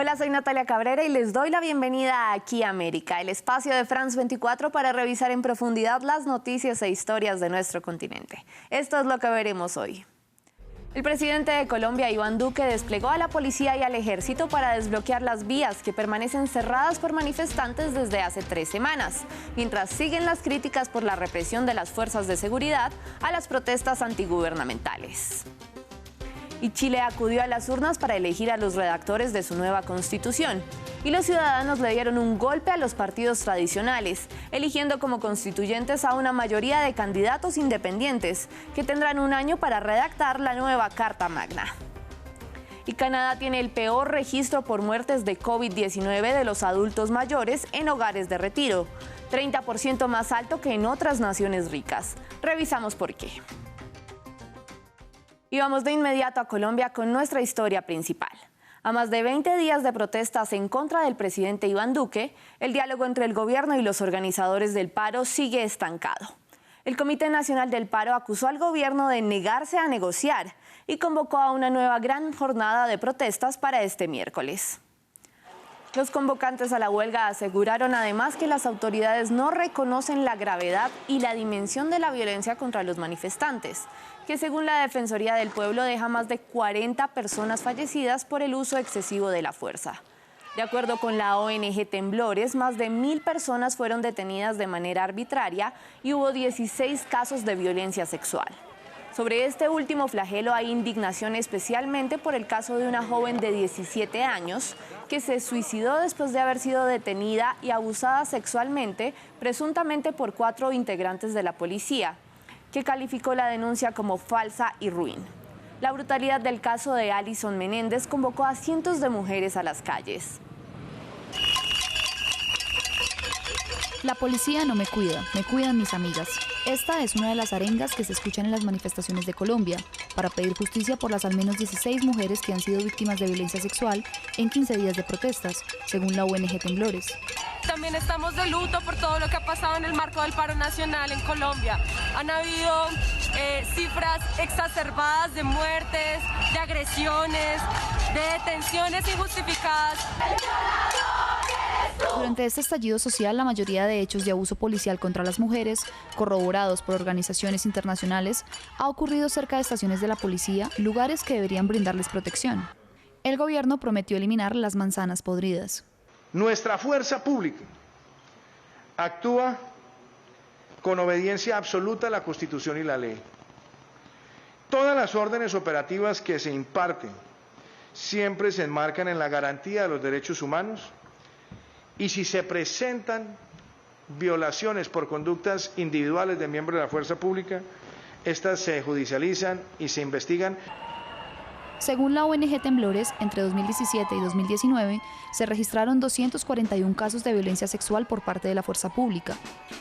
Hola, soy Natalia Cabrera y les doy la bienvenida a Aquí América, el espacio de France 24 para revisar en profundidad las noticias e historias de nuestro continente. Esto es lo que veremos hoy. El presidente de Colombia, Iván Duque, desplegó a la policía y al ejército para desbloquear las vías que permanecen cerradas por manifestantes desde hace 3 semanas, mientras siguen las críticas por la represión de las fuerzas de seguridad a las protestas antigubernamentales. Y Chile acudió a las urnas para elegir a los redactores de su nueva constitución. Y los ciudadanos le dieron un golpe a los partidos tradicionales, eligiendo como constituyentes a una mayoría de candidatos independientes, que tendrán un año para redactar la nueva Carta Magna. Y Canadá tiene el peor registro por muertes de COVID-19 de los adultos mayores en hogares de retiro, 30% más alto que en otras naciones ricas. Revisamos por qué. Y vamos de inmediato a Colombia con nuestra historia principal. A más de 20 días de protestas en contra del presidente Iván Duque, el diálogo entre el gobierno y los organizadores del paro sigue estancado. El Comité Nacional del Paro acusó al gobierno de negarse a negociar y convocó a una nueva gran jornada de protestas para este miércoles. Los convocantes a la huelga aseguraron además que las autoridades no reconocen la gravedad y la dimensión de la violencia contra los manifestantes, que según la Defensoría del Pueblo deja más de 40 personas fallecidas por el uso excesivo de la fuerza. De acuerdo con la ONG Temblores, más de 1000 personas fueron detenidas de manera arbitraria y hubo 16 casos de violencia sexual. Sobre este último flagelo hay indignación especialmente por el caso de una joven de 17 años que se suicidó después de haber sido detenida y abusada sexualmente, presuntamente por 4 integrantes de la policía, que calificó la denuncia como falsa y ruin. La brutalidad del caso de Alison Menéndez convocó a cientos de mujeres a las calles. La policía no me cuida, me cuidan mis amigas. Esta es una de las arengas que se escuchan en las manifestaciones de Colombia para pedir justicia por las al menos 16 mujeres que han sido víctimas de violencia sexual en 15 días de protestas, según la ONG Temblores. También estamos de luto por todo lo que ha pasado en el marco del paro nacional en Colombia. Han habido cifras exacerbadas de muertes, de agresiones, de detenciones injustificadas. Durante este estallido social, la mayoría de hechos de abuso policial contra las mujeres, corroborados por organizaciones internacionales, ha ocurrido cerca de estaciones de la policía, lugares que deberían brindarles protección. El gobierno prometió eliminar las manzanas podridas. Nuestra fuerza pública actúa con obediencia absoluta a la Constitución y la ley. Todas las órdenes operativas que se imparten siempre se enmarcan en la garantía de los derechos humanos y si se presentan violaciones por conductas individuales de miembros de la fuerza pública, estas se judicializan y se investigan. Según la ONG Temblores, entre 2017 y 2019 se registraron 241 casos de violencia sexual por parte de la fuerza pública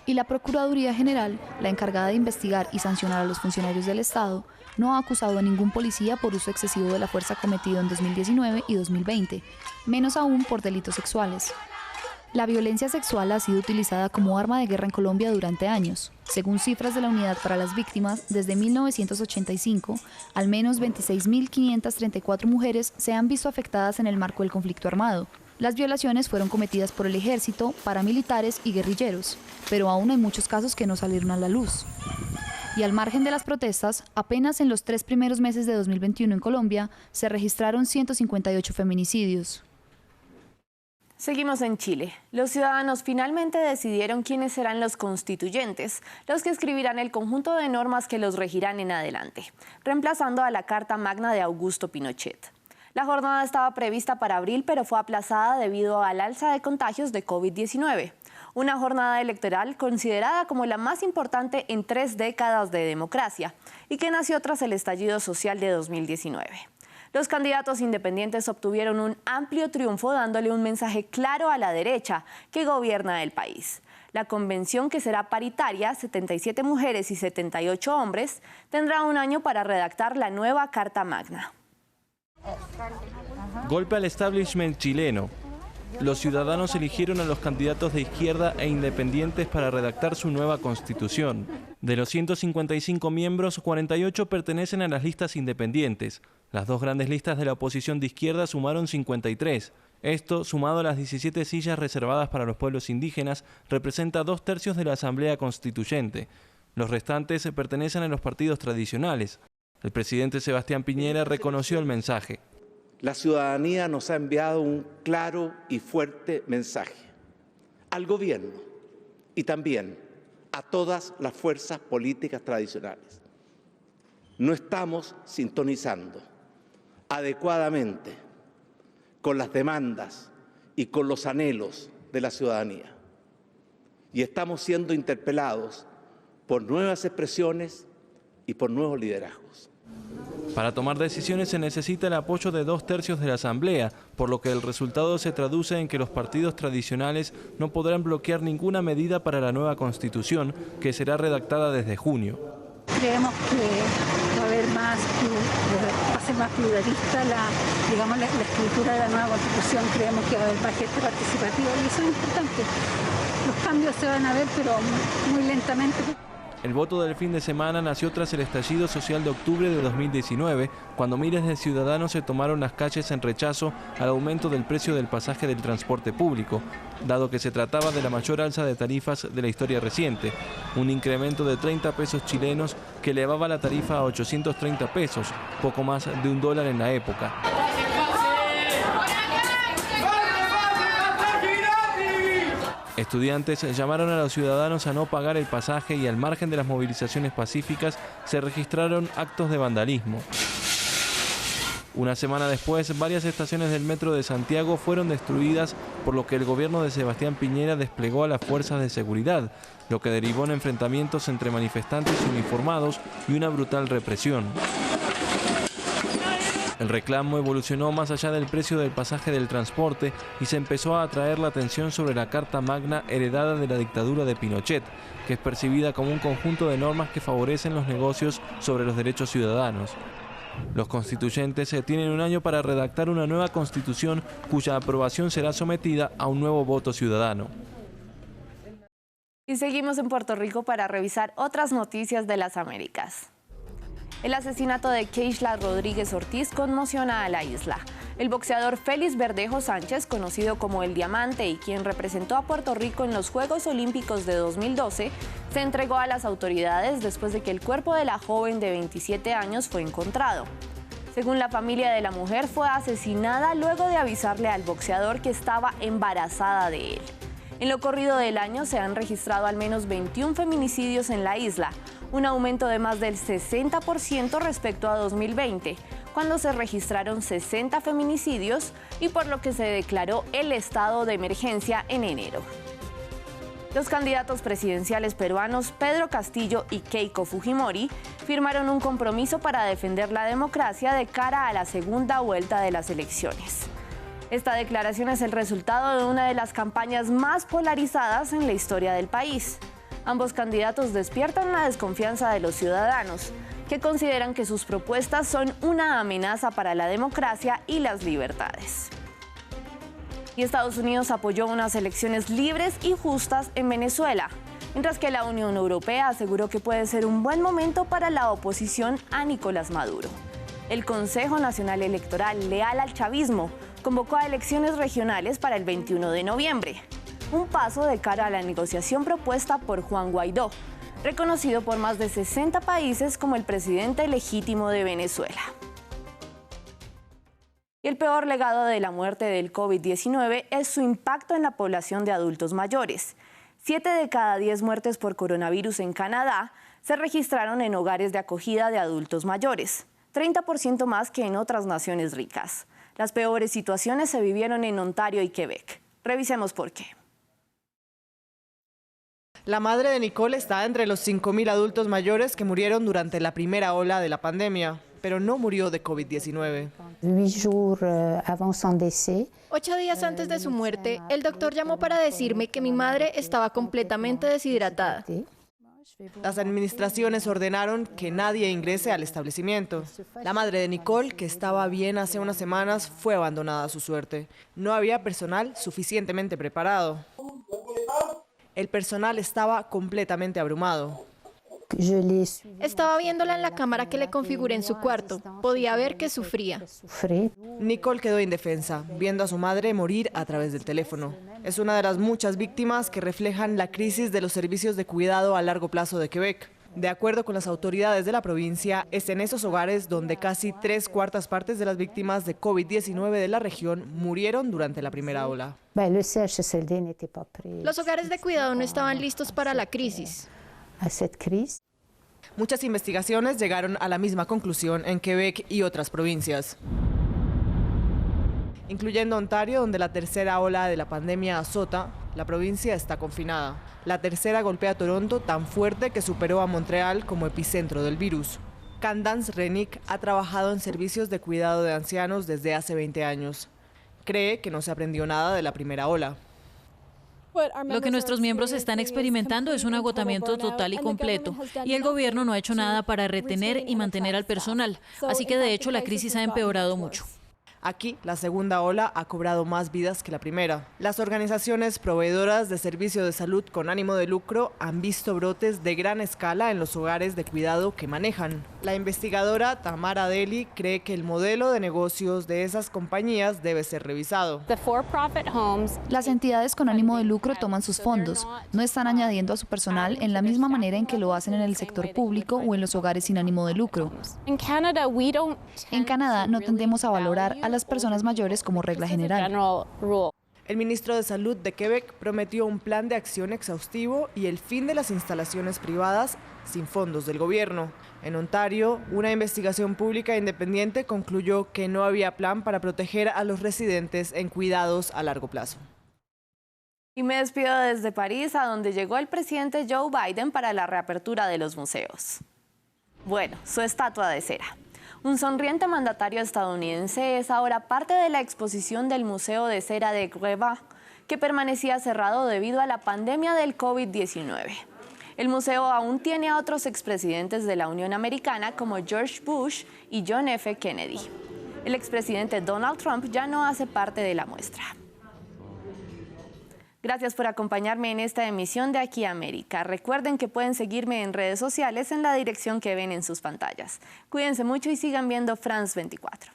y la Procuraduría General, la encargada de investigar y sancionar a los funcionarios del Estado, no ha acusado a ningún policía por uso excesivo de la fuerza cometido en 2019 y 2020, menos aún por delitos sexuales. La violencia sexual ha sido utilizada como arma de guerra en Colombia durante años. Según cifras de la Unidad para las Víctimas, desde 1985, al menos 26.534 mujeres se han visto afectadas en el marco del conflicto armado. Las violaciones fueron cometidas por el ejército, paramilitares y guerrilleros, pero aún hay muchos casos que no salieron a la luz. Y al margen de las protestas, apenas en los 3 primeros meses de 2021 en Colombia se registraron 158 feminicidios. Seguimos en Chile. Los ciudadanos finalmente decidieron quiénes serán los constituyentes, los que escribirán el conjunto de normas que los regirán en adelante, reemplazando a la Carta Magna de Augusto Pinochet. La jornada estaba prevista para abril, pero fue aplazada debido al alza de contagios de COVID-19. Una jornada electoral considerada como la más importante en 3 décadas de democracia y que nació tras el estallido social de 2019. Los candidatos independientes obtuvieron un amplio triunfo dándole un mensaje claro a la derecha que gobierna el país. La convención, que será paritaria, 77 mujeres y 78 hombres, tendrá un año para redactar la nueva Carta Magna. Golpe al establishment chileno. Los ciudadanos eligieron a los candidatos de izquierda e independientes para redactar su nueva constitución. De los 155 miembros, 48 pertenecen a las listas independientes. Las 2 grandes listas de la oposición de izquierda sumaron 53 Esto, sumado a las 17 sillas reservadas para los pueblos indígenas, representa 2/3 de la Asamblea Constituyente. Los restantes pertenecen a los partidos tradicionales. El presidente Sebastián Piñera reconoció el mensaje. La ciudadanía nos ha enviado un claro y fuerte mensaje al gobierno y también a todas las fuerzas políticas tradicionales. No estamos sintonizando adecuadamente con las demandas y con los anhelos de la ciudadanía. Y estamos siendo interpelados por nuevas expresiones y por nuevos liderazgos. Para tomar decisiones se necesita el apoyo de 2/3 de la Asamblea, por lo que el resultado se traduce en que los partidos tradicionales no podrán bloquear ninguna medida para la nueva Constitución, que será redactada desde junio. Creemos que va a haber va a ser más pluralista la escritura de la nueva Constitución. Creemos que va a haber más gente participativa y eso es importante. Los cambios se van a ver, pero muy lentamente. El voto del fin de semana nació tras el estallido social de octubre de 2019, cuando miles de ciudadanos se tomaron las calles en rechazo al aumento del precio del pasaje del transporte público, dado que se trataba de la mayor alza de tarifas de la historia reciente, un incremento de 30 pesos chilenos que elevaba la tarifa a 830 pesos, poco más de $1 en la época. Estudiantes llamaron a los ciudadanos a no pagar el pasaje y al margen de las movilizaciones pacíficas se registraron actos de vandalismo. Una semana después, varias estaciones del metro de Santiago fueron destruidas, por lo que el gobierno de Sebastián Piñera desplegó a las fuerzas de seguridad, lo que derivó en enfrentamientos entre manifestantes uniformados y una brutal represión. El reclamo evolucionó más allá del precio del pasaje del transporte y se empezó a atraer la atención sobre la Carta Magna heredada de la dictadura de Pinochet, que es percibida como un conjunto de normas que favorecen los negocios sobre los derechos ciudadanos. Los constituyentes tienen un año para redactar una nueva constitución cuya aprobación será sometida a un nuevo voto ciudadano. Y seguimos en Puerto Rico para revisar otras noticias de las Américas. El asesinato de Keishla Rodríguez Ortiz conmociona a la isla. El boxeador Félix Verdejo Sánchez, conocido como El Diamante y quien representó a Puerto Rico en los Juegos Olímpicos de 2012, se entregó a las autoridades después de que el cuerpo de la joven de 27 años fue encontrado. Según la familia de la mujer, fue asesinada luego de avisarle al boxeador que estaba embarazada de él. En lo corrido del año se han registrado al menos 21 feminicidios en la isla, un aumento de más del 60% respecto a 2020, cuando se registraron 60 feminicidios y por lo que se declaró el estado de emergencia en enero. Los candidatos presidenciales peruanos Pedro Castillo y Keiko Fujimori firmaron un compromiso para defender la democracia de cara a la segunda vuelta de las elecciones. Esta declaración es el resultado de una de las campañas más polarizadas en la historia del país. Ambos candidatos despiertan la desconfianza de los ciudadanos, que consideran que sus propuestas son una amenaza para la democracia y las libertades. Y Estados Unidos apoyó unas elecciones libres y justas en Venezuela, mientras que la Unión Europea aseguró que puede ser un buen momento para la oposición a Nicolás Maduro. El Consejo Nacional Electoral, leal al chavismo, convocó a elecciones regionales para el 21 de noviembre. Un paso de cara a la negociación propuesta por Juan Guaidó, reconocido por más de 60 países como el presidente legítimo de Venezuela. Y el peor legado de la muerte del COVID-19 es su impacto en la población de adultos mayores. 7 de cada 10 muertes por coronavirus en Canadá se registraron en hogares de acogida de adultos mayores, 30% más que en otras naciones ricas. Las peores situaciones se vivieron en Ontario y Quebec. Revisemos por qué. La madre de Nicole está entre los 5.000 adultos mayores que murieron durante la primera ola de la pandemia, pero no murió de COVID-19. 8 días antes de su muerte, el doctor llamó para decirme que mi madre estaba completamente deshidratada. Las administraciones ordenaron que nadie ingrese al establecimiento. La madre de Nicole, que estaba bien hace unas semanas, fue abandonada a su suerte. No había personal suficientemente preparado. El personal estaba completamente abrumado. Estaba viéndola en la cámara que le configuré en su cuarto. Podía ver que sufría. Nicole quedó indefensa, viendo a su madre morir a través del teléfono. Es una de las muchas víctimas que reflejan la crisis de los servicios de cuidado a largo plazo de Quebec. De acuerdo con las autoridades de la provincia, es en esos hogares donde casi 3/4 partes de las víctimas de COVID-19 de la región murieron durante la primera ola. Los hogares de cuidado no estaban listos para la crisis. Muchas investigaciones llegaron a la misma conclusión en Quebec y otras provincias, incluyendo Ontario, donde la tercera ola de la pandemia azota. La provincia está confinada. La tercera golpea a Toronto tan fuerte que superó a Montreal como epicentro del virus. Candace Rennick ha trabajado en servicios de cuidado de ancianos desde hace 20 años. Cree que no se aprendió nada de la primera ola. Lo que nuestros miembros están experimentando es un agotamiento total y completo, y el gobierno no ha hecho nada para retener y mantener al personal, así que de hecho la crisis ha empeorado mucho. Aquí, la segunda ola ha cobrado más vidas que la primera. Las organizaciones proveedoras de servicios de salud con ánimo de lucro han visto brotes de gran escala en los hogares de cuidado que manejan. La investigadora Tamara Deli cree que el modelo de negocios de esas compañías debe ser revisado. Las entidades con ánimo de lucro toman sus fondos, no están añadiendo a su personal en la misma manera en que lo hacen en el sector público o en los hogares sin ánimo de lucro. En Canadá no tendemos a valorar a las personas mayores como regla general. El ministro de Salud de Quebec prometió un plan de acción exhaustivo y el fin de las instalaciones privadas sin fondos del gobierno. En Ontario, una investigación pública independiente concluyó que no había plan para proteger a los residentes en cuidados a largo plazo. Y me despido desde París, a donde llegó el presidente Joe Biden para la reapertura de los museos. Bueno, su estatua de cera. Un sonriente mandatario estadounidense es ahora parte de la exposición del Museo de Cera de Greba, que permanecía cerrado debido a la pandemia del COVID-19. El museo aún tiene a otros expresidentes de la Unión Americana como George Bush y John F. Kennedy. El expresidente Donald Trump ya no hace parte de la muestra. Gracias por acompañarme en esta emisión de Aquí América. Recuerden que pueden seguirme en redes sociales en la dirección que ven en sus pantallas. Cuídense mucho y sigan viendo France 24.